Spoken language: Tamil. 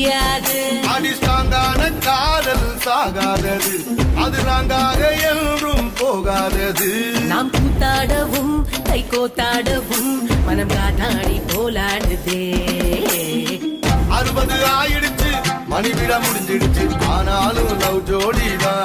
தெரியாது. அடிஸ்டாங்கான காதல் சாகாதது, அது நாங்காக என்றும் போகாதது. நாம் கூத்தாடவும் கை கோத்தாடவும் மனம் காத்தாடி போலாடுதே. 60 ஆயிடுச்சு, மணிவிட முடிஞ்சிடுச்சு, ஆனாலும் லவ் ஜோடிதான்.